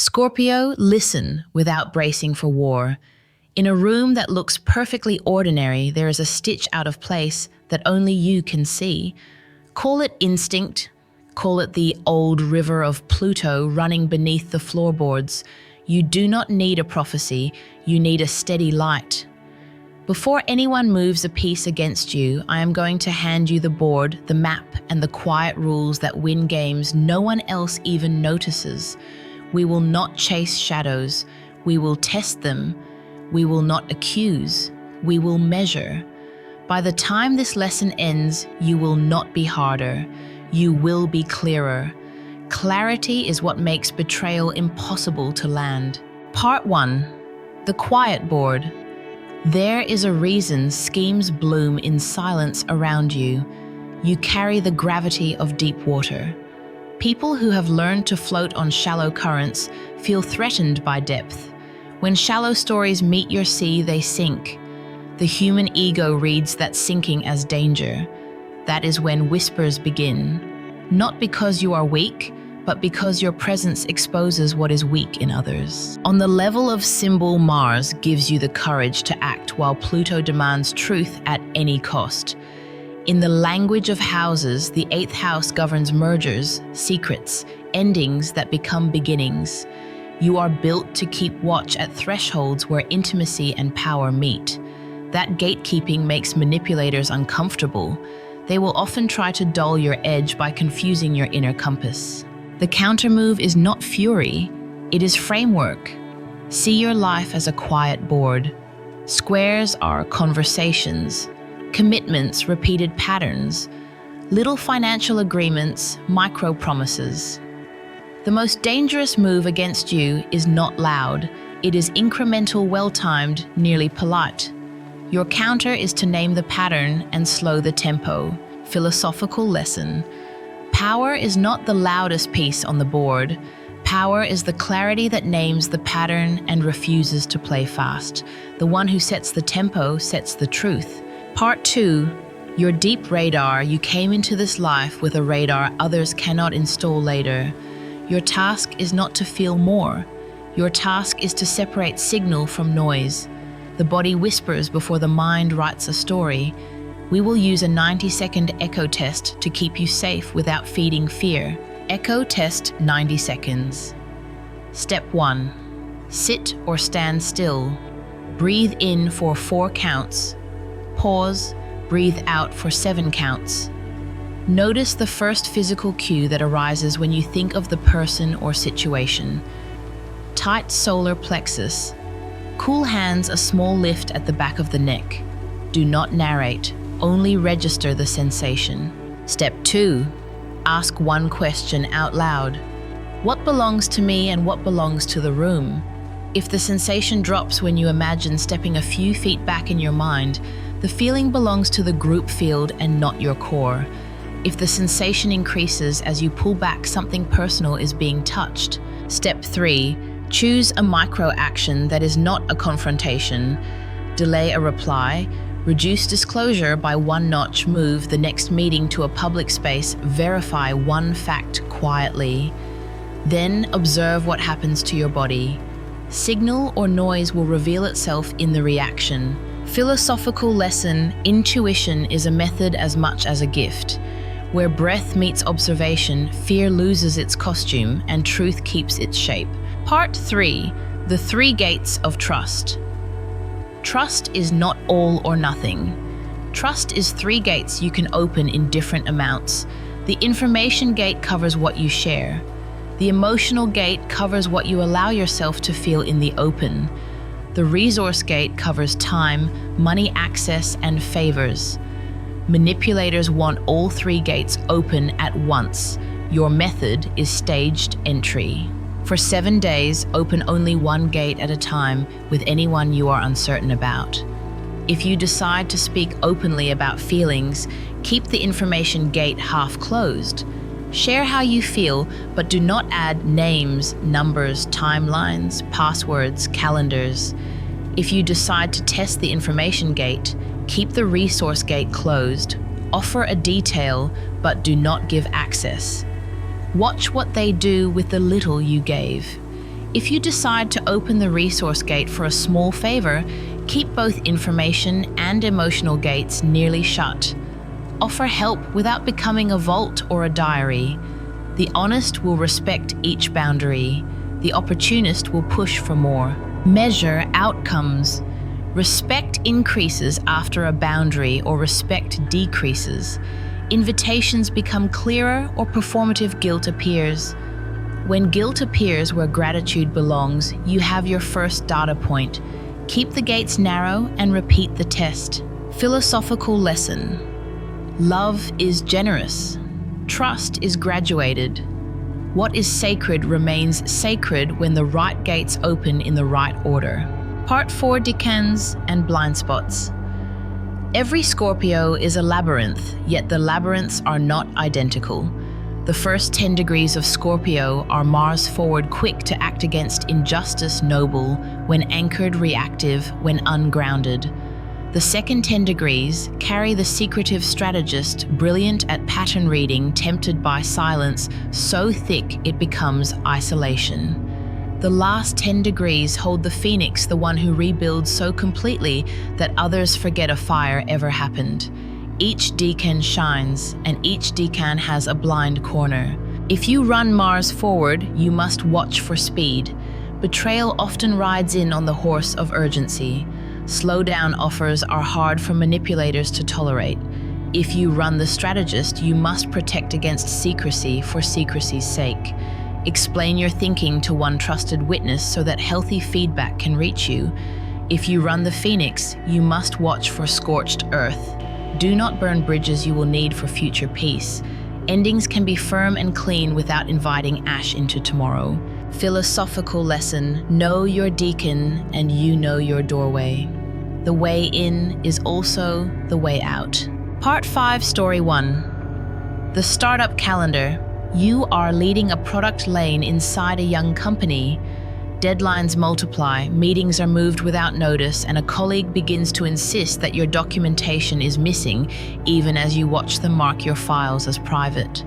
Scorpio, listen without bracing for war. In a room that looks perfectly ordinary, there is a stitch out of place that only you can see. Call it instinct, call it the old river of Pluto running beneath the floorboards. You do not need a prophecy, you need a steady light. Before anyone moves a piece against you, I am going to hand you the board, the map, and the quiet rules that win games no one else even notices. We will not chase shadows. We will test them. We will not accuse. We will measure. By the time this lesson ends, you will not be harder. You will be clearer. Clarity is what makes betrayal impossible to land. Part 1. The quiet board. There is a reason schemes bloom in silence around you. You carry the gravity of deep water. People who have learned to float on shallow currents feel threatened by depth. When shallow stories meet your sea, they sink. The human ego reads that sinking as danger. That is when whispers begin. Not because you are weak, but because your presence exposes what is weak in others. On the level of symbol, Mars gives you the courage to act while Pluto demands truth at any cost. In the language of houses, the 8th house governs mergers, secrets, endings that become beginnings. You are built to keep watch at thresholds where intimacy and power meet. That gatekeeping makes manipulators uncomfortable. They will often try to dull your edge by confusing your inner compass. The countermove is not fury, it is framework. See your life as a quiet board. Squares are conversations. Commitments, repeated patterns, little financial agreements, micro promises. The most dangerous move against you is not loud. It is incremental, well-timed, nearly polite. Your counter is to name the pattern and slow the tempo. Philosophical lesson. Power is not the loudest piece on the board. Power is the clarity that names the pattern and refuses to play fast. The one who sets the tempo sets the truth. Part 2. Your deep radar. You came into this life with a radar others cannot install later. Your task is not to feel more. Your task is to separate signal from noise. The body whispers before the mind writes a story. We will use a 90-second echo test to keep you safe without feeding fear. Echo test 90 seconds. Step 1. Sit or stand still. Breathe in for 4 counts. Pause, breathe out for 7 counts. Notice the first physical cue that arises when you think of the person or situation. Tight solar plexus. Cool hands, a small lift at the back of the neck. Do not narrate, only register the sensation. Step 2. Ask one question out loud. What belongs to me and what belongs to the room? If the sensation drops when you imagine stepping a few feet back in your mind, the feeling belongs to the group field and not your core. If the sensation increases as you pull back, something personal is being touched. Step 3. Choose a micro action that is not a confrontation. Delay a reply. Reduce disclosure by 1 notch. Move the next meeting to a public space. Verify one fact quietly. Then observe what happens to your body. Signal or noise will reveal itself in the reaction. Philosophical lesson. Intuition is a method as much as a gift. Where breath meets observation, fear loses its costume and truth keeps its shape. Part 3. The 3 gates of trust. Trust is not all or nothing. Trust is 3 gates you can open in different amounts. The information gate covers what you share. The emotional gate covers what you allow yourself to feel in the open. The resource gate covers time, money access, and favors. Manipulators want all 3 gates open at once. Your method is staged entry. For 7 days, open only 1 gate at a time with anyone you are uncertain about. If you decide to speak openly about feelings, keep the information gate half closed. Share how you feel, but do not add names, numbers, timelines, passwords, calendars. If you decide to test the information gate, keep the resource gate closed. Offer a detail, but do not give access. Watch what they do with the little you gave. If you decide to open the resource gate for a small favor, keep both information and emotional gates nearly shut. Offer help without becoming a vault or a diary. The honest will respect each boundary. The opportunist will push for more. Measure outcomes. Respect increases after a boundary or respect decreases. Invitations become clearer or performative guilt appears. When guilt appears where gratitude belongs, you have your first data point. Keep the gates narrow and repeat the test. Philosophical lesson. Love is generous. Trust is graduated. What is sacred remains sacred when the right gates open in the right order. Part 4, Decans and blind spots. Every Scorpio is a labyrinth, yet the labyrinths are not identical. The first 10 degrees of Scorpio are Mars forward, quick to act against injustice, noble, when anchored, reactive, when ungrounded. The second 10 degrees carry the secretive strategist, brilliant at pattern reading, tempted by silence, so thick it becomes isolation. The last 10 degrees hold the phoenix, the one who rebuilds so completely that others forget a fire ever happened. Each decan shines, and each decan has a blind corner. If you run Mars forward, you must watch for speed. Betrayal often rides in on the horse of urgency. Slow-down offers are hard for manipulators to tolerate. If you run the strategist, you must protect against secrecy for secrecy's sake. Explain your thinking to one trusted witness so that healthy feedback can reach you. If you run the phoenix, you must watch for scorched earth. Do not burn bridges you will need for future peace. Endings can be firm and clean without inviting ash into tomorrow. Philosophical lesson. Know your decan and you know your doorway. The way in is also the way out. Part 5, Story 1. The startup calendar. You are leading a product lane inside a young company. Deadlines multiply, meetings are moved without notice, and a colleague begins to insist that your documentation is missing, even as you watch them mark your files as private.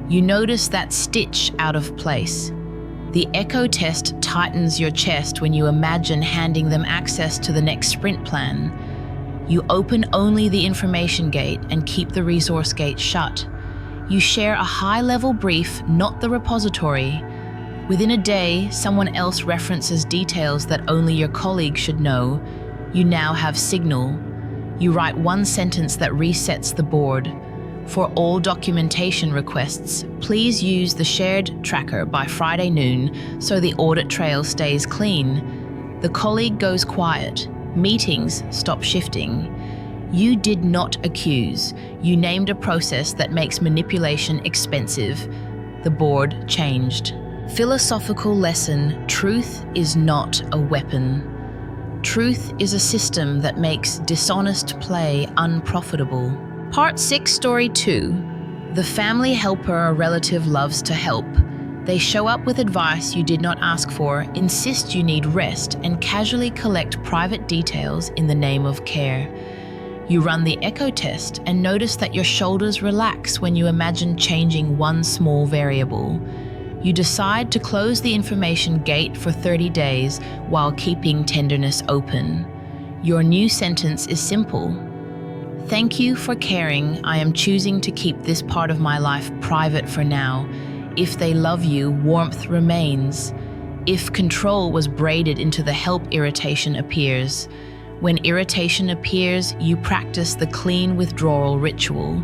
You notice that stitch out of place. The echo test tightens your chest when you imagine handing them access to the next sprint plan. You open only the information gate and keep the resource gate shut. You share a high-level brief, not the repository. Within a day, someone else references details that only your colleague should know. You now have signal. You write one sentence that resets the board. For all documentation requests, please use the shared tracker by Friday noon so the audit trail stays clean. The colleague goes quiet. Meetings stop shifting. You did not accuse. You named a process that makes manipulation expensive. The board changed. Philosophical lesson. Truth is not a weapon. Truth is a system that makes dishonest play unprofitable. Part 6, Story 2. The family helper a relative loves to help. They show up with advice you did not ask for, insist you need rest, and casually collect private details in the name of care. You run the echo test and notice that your shoulders relax when you imagine changing one small variable. You decide to close the information gate for 30 days while keeping tenderness open. Your new sentence is simple. Thank you for caring. I am choosing to keep this part of my life private for now. If they love you, warmth remains. If control was braided into the help, irritation appears. When irritation appears, you practice the clean withdrawal ritual.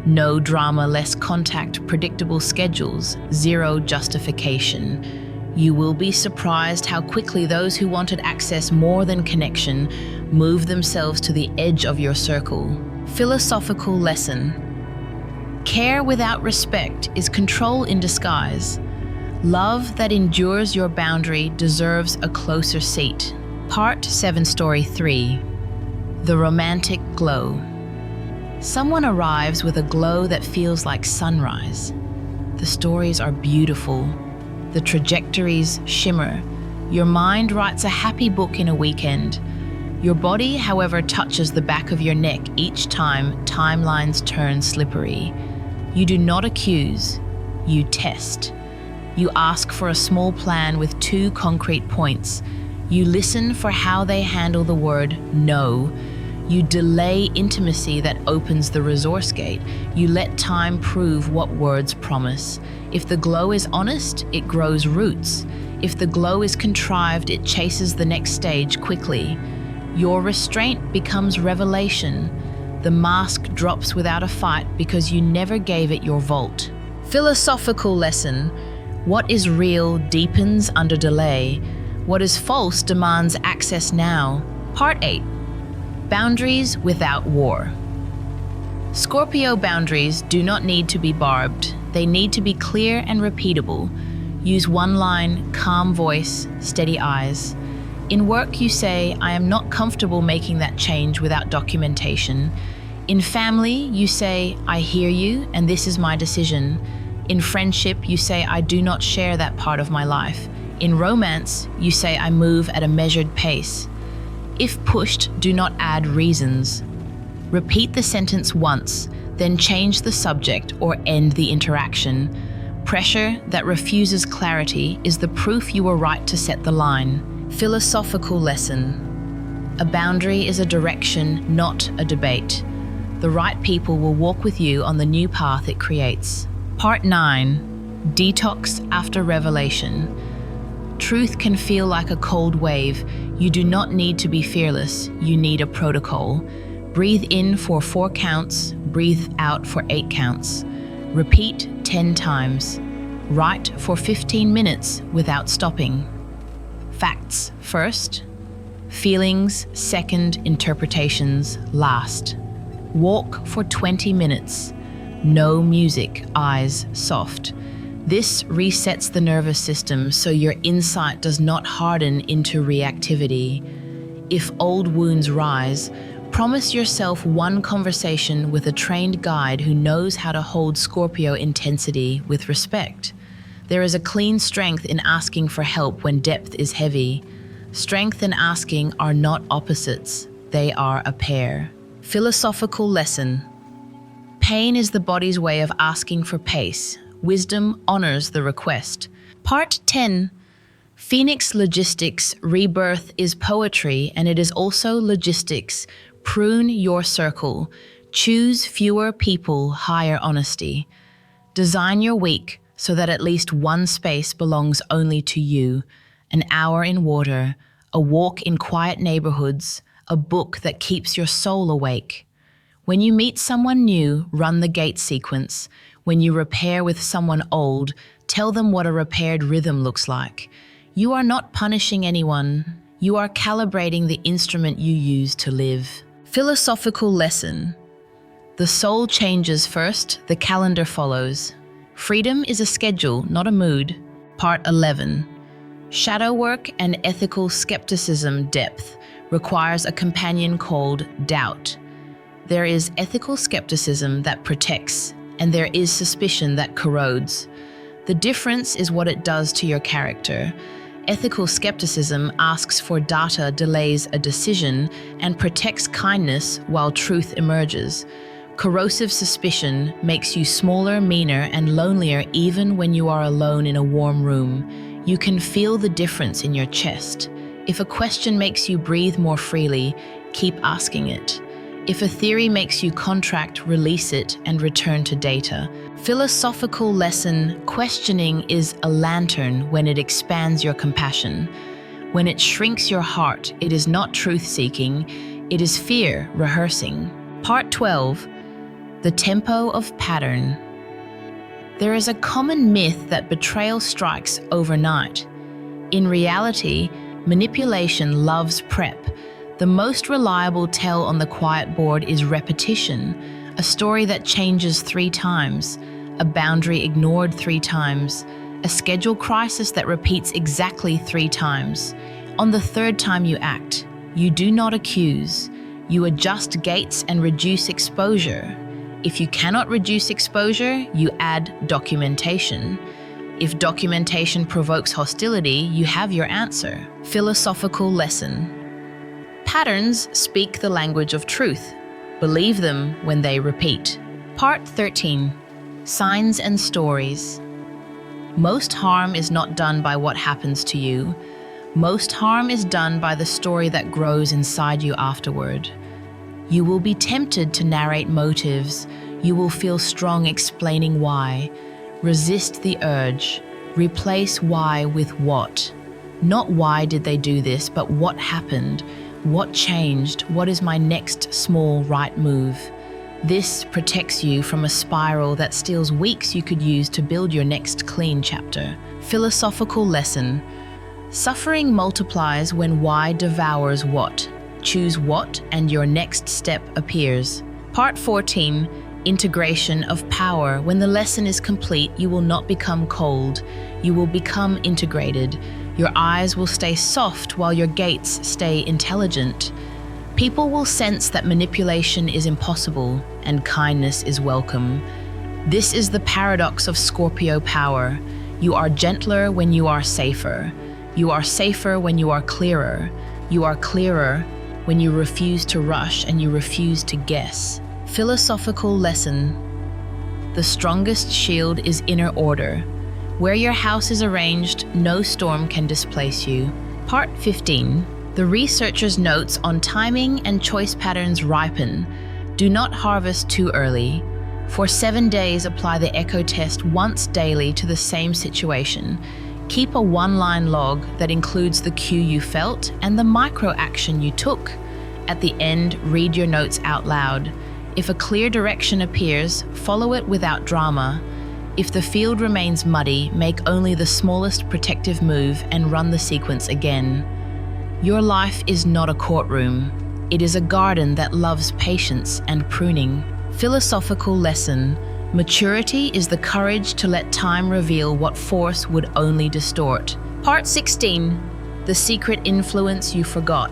No drama, less contact, predictable schedules, zero justification. You will be surprised how quickly those who wanted access more than connection move themselves to the edge of your circle. Philosophical lesson. Care without respect is control in disguise. Love that endures your boundary deserves a closer seat. Part 7, Story 3. The romantic glow. Someone arrives with a glow that feels like sunrise. The stories are beautiful. The trajectories shimmer. Your mind writes a happy book in a weekend. Your body, however, touches the back of your neck each time timelines turn slippery. You do not accuse, you test. You ask for a small plan with 2 concrete points. You listen for how they handle the word no. You delay intimacy that opens the resource gate. You let time prove what words promise. If the glow is honest, it grows roots. If the glow is contrived, it chases the next stage quickly. Your restraint becomes revelation. The mask drops without a fight because you never gave it your vault. Philosophical lesson. What is real deepens under delay. What is false demands access now. Part 8. Boundaries without war. Scorpio boundaries do not need to be barbed. They need to be clear and repeatable. Use one line, calm voice, steady eyes. In work, you say, I am not comfortable making that change without documentation. In family, you say, I hear you and this is my decision. In friendship, you say, I do not share that part of my life. In romance, you say, I move at a measured pace. If pushed, do not add reasons. Repeat the sentence once, then change the subject or end the interaction. Pressure that refuses clarity is the proof you were right to set the line. Philosophical lesson. A boundary is a direction, not a debate. The right people will walk with you on the new path it creates. Part 9. Detox after revelation. Truth can feel like a cold wave. You do not need to be fearless. You need a protocol. Breathe in for 4 counts. Breathe out for 8 counts. Repeat 10 times. Write for 15 minutes without stopping. Facts first. Feelings second. Interpretations last. Walk for 20 minutes. No music. Eyes soft. This resets the nervous system so your insight does not harden into reactivity. If old wounds rise, promise yourself one conversation with a trained guide who knows how to hold Scorpio intensity with respect. There is a clean strength in asking for help when depth is heavy. Strength and asking are not opposites, they are a pair. Philosophical lesson. Pain is the body's way of asking for pace. Wisdom honors the request. Part 10. Phoenix Logistics. Rebirth is poetry and it is also logistics. Prune your circle. Choose fewer people, higher honesty. Design your week so that at least one space belongs only to you. An hour in water, a walk in quiet neighborhoods, a book that keeps your soul awake. When you meet someone new, run the gate sequence. When you repair with someone old, tell them what a repaired rhythm looks like. You are not punishing anyone. You are calibrating the instrument you use to live. Philosophical lesson. The soul changes first, the calendar follows. Freedom is a schedule, not a mood. Part 11. Shadow work and ethical skepticism depth requires a companion called doubt. There is ethical skepticism that protects, and there is suspicion that corrodes. The difference is what it does to your character. Ethical skepticism asks for data, delays a decision, and protects kindness while truth emerges. Corrosive suspicion makes you smaller, meaner, and lonelier even when you are alone in a warm room. You can feel the difference in your chest. If a question makes you breathe more freely, keep asking it. If a theory makes you contract, release it and return to data. Philosophical lesson. Questioning is a lantern when it expands your compassion. When it shrinks your heart, it is not truth-seeking, it is fear rehearsing. Part 12. The tempo of pattern. There is a common myth that betrayal strikes overnight. In reality, manipulation loves prep. The most reliable tell on the quiet board is repetition, a story that changes 3 times, a boundary ignored 3 times, a schedule crisis that repeats exactly 3 times. On the 3rd time you act, you do not accuse. You adjust gates and reduce exposure. If you cannot reduce exposure, you add documentation. If documentation provokes hostility, you have your answer. Philosophical lesson. Patterns speak the language of truth. Believe them when they repeat. Part 13. Signs and stories. Most harm is not done by what happens to you. Most harm is done by the story that grows inside you afterward. You will be tempted to narrate motives. You will feel strong explaining why. Resist the urge. Replace why with what. Not why did they do this, but what happened? What changed? What is my next small right move? This protects you from a spiral that steals weeks you could use to build your next clean chapter. Philosophical lesson. Suffering multiplies when why devours what. Choose what and your next step appears. Part 14. Integration of power. When the lesson is complete, you will not become cold. You will become integrated. Your eyes will stay soft while your gates stay intelligent. People will sense that manipulation is impossible and kindness is welcome. This is the paradox of Scorpio power. You are gentler when you are safer. You are safer when you are clearer. You are clearer when you refuse to rush and you refuse to guess. Philosophical lesson. The strongest shield is inner order. Where your house is arranged, no storm can displace you. Part 15. The researcher's notes on timing and choice patterns ripen. Do not harvest too early. For 7 days, apply the echo test once daily to the same situation. Keep a one-line log that includes the cue you felt and the micro-action you took. At the end, read your notes out loud. If a clear direction appears, follow it without drama. If the field remains muddy, make only the smallest protective move and run the sequence again. Your life is not a courtroom. It is a garden that loves patience and pruning. Philosophical lesson. Maturity is the courage to let time reveal what force would only distort. Part 16. The secret influence you forgot.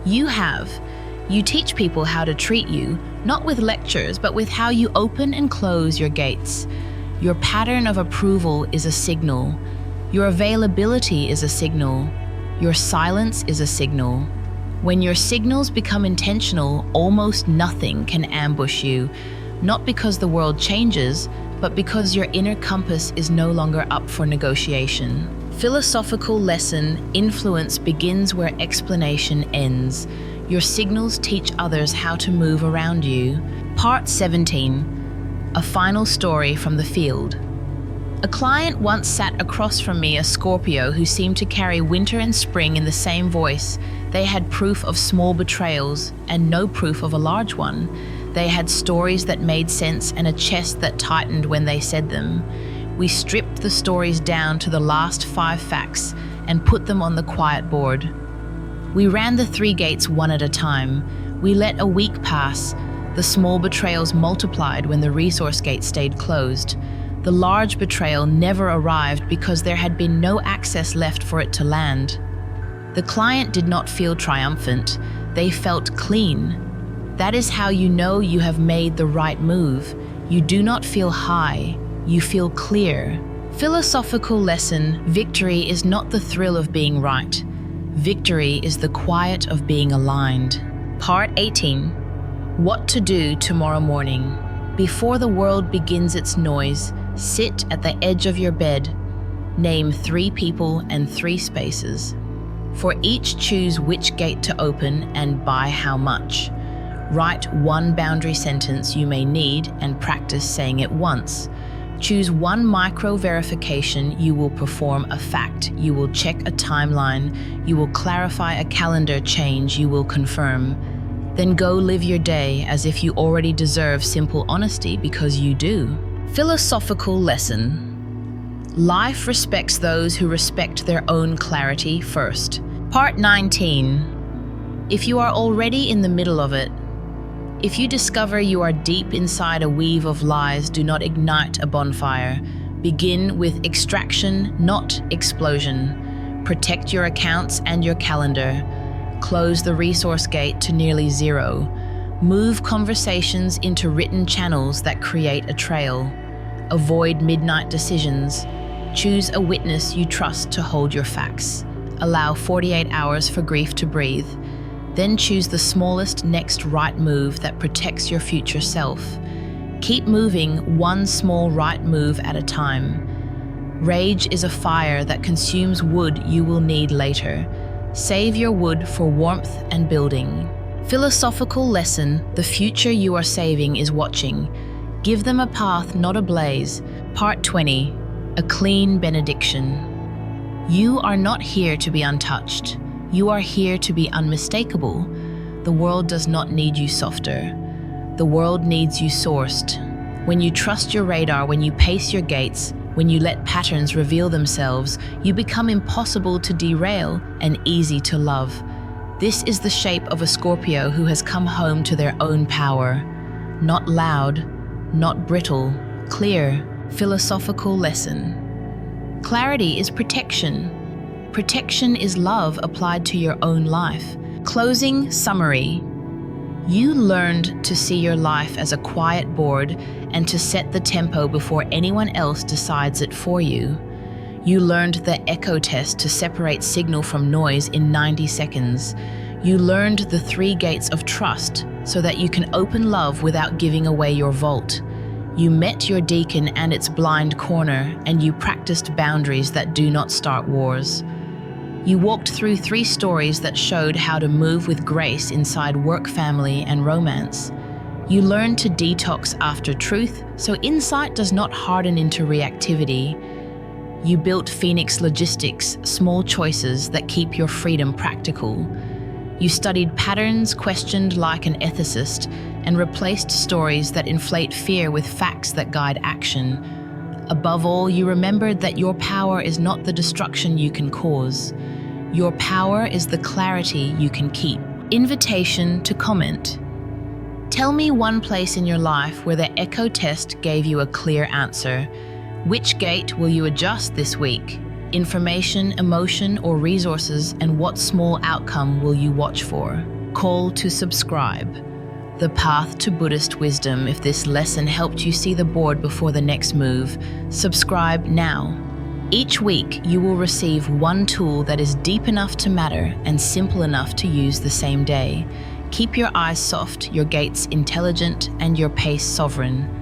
You teach people how to treat you, not with lectures, but with how you open and close your gates. Your pattern of approval is a signal. Your availability is a signal. Your silence is a signal. When your signals become intentional, almost nothing can ambush you, not because the world changes, but because your inner compass is no longer up for negotiation. Philosophical lesson. Influence begins where explanation ends. Your signals teach others how to move around you. Part 17. A final story from the field. A client once sat across from me, a Scorpio who seemed to carry winter and spring in the same voice. They had proof of small betrayals and no proof of a large one. They had stories that made sense and a chest that tightened when they said them. We stripped the stories down to the last 5 facts and put them on the quiet board. We ran the 3 gates one at a time. We let a week pass. The small betrayals multiplied when the resource gate stayed closed. The large betrayal never arrived because there had been no access left for it to land. The client did not feel triumphant. They felt clean. That is how you know you have made the right move. You do not feel high. You feel clear. Philosophical lesson. Victory is not the thrill of being right. Victory is the quiet of being aligned. Part 18. What to do tomorrow morning. Before the world begins its noise, sit at the edge of your bed. Name 3 people and 3 spaces. For each, choose which gate to open and by how much. Write 1 boundary sentence you may need and practice saying it once. Choose 1 micro verification. You will perform a fact. You will check a timeline. You will clarify a calendar change. You will confirm. Then go live your day as if you already deserve simple honesty, because you do. Philosophical lesson. Life respects those who respect their own clarity first. Part 19. If you are already in the middle of it, if you discover you are deep inside a weave of lies, do not ignite a bonfire. Begin with extraction, not explosion. Protect your accounts and your calendar. Close the resource gate to nearly 0. Move conversations into written channels that create a trail. Avoid midnight decisions. Choose a witness you trust to hold your facts. Allow 48 hours for grief to breathe. Then choose the smallest next right move that protects your future self. Keep moving 1 small right move at a time. Rage is a fire that consumes wood you will need later. Save your wood for warmth and building. Philosophical lesson: the future you are saving is watching. Give them a path, not a blaze. Part 20. A clean benediction. You are not here to be untouched. You are here to be unmistakable. The world does not need you softer. The world needs you sourced. When you trust your radar, when you pace your gates, when you let patterns reveal themselves, you become impossible to derail and easy to love. This is the shape of a Scorpio who has come home to their own power. Not loud, not brittle, clear, philosophical lesson. Clarity is protection. Protection is love applied to your own life. Closing summary. You learned to see your life as a quiet board and to set the tempo before anyone else decides it for you. You learned the echo test to separate signal from noise in 90 seconds. You learned the 3 gates of trust so that you can open love without giving away your vault. You met your deacon and its blind corner, and you practiced boundaries that do not start wars. You walked through 3 stories that showed how to move with grace inside work, family, and romance. You learned to detox after truth, so insight does not harden into reactivity. You built Phoenix logistics, small choices that keep your freedom practical. You studied patterns, questioned like an ethicist, and replaced stories that inflate fear with facts that guide action. Above all, you remembered that your power is not the destruction you can cause. Your power is the clarity you can keep. Invitation to comment. Tell me one place in your life where the echo test gave you a clear answer. Which gate will you adjust this week? Information, emotion, or resources, and what small outcome will you watch for? Call to subscribe. The path to Buddhist wisdom. If this lesson helped you see the board before the next move, subscribe now. Each week, you will receive one tool that is deep enough to matter and simple enough to use the same day. Keep your eyes soft, your gates intelligent, and your pace sovereign.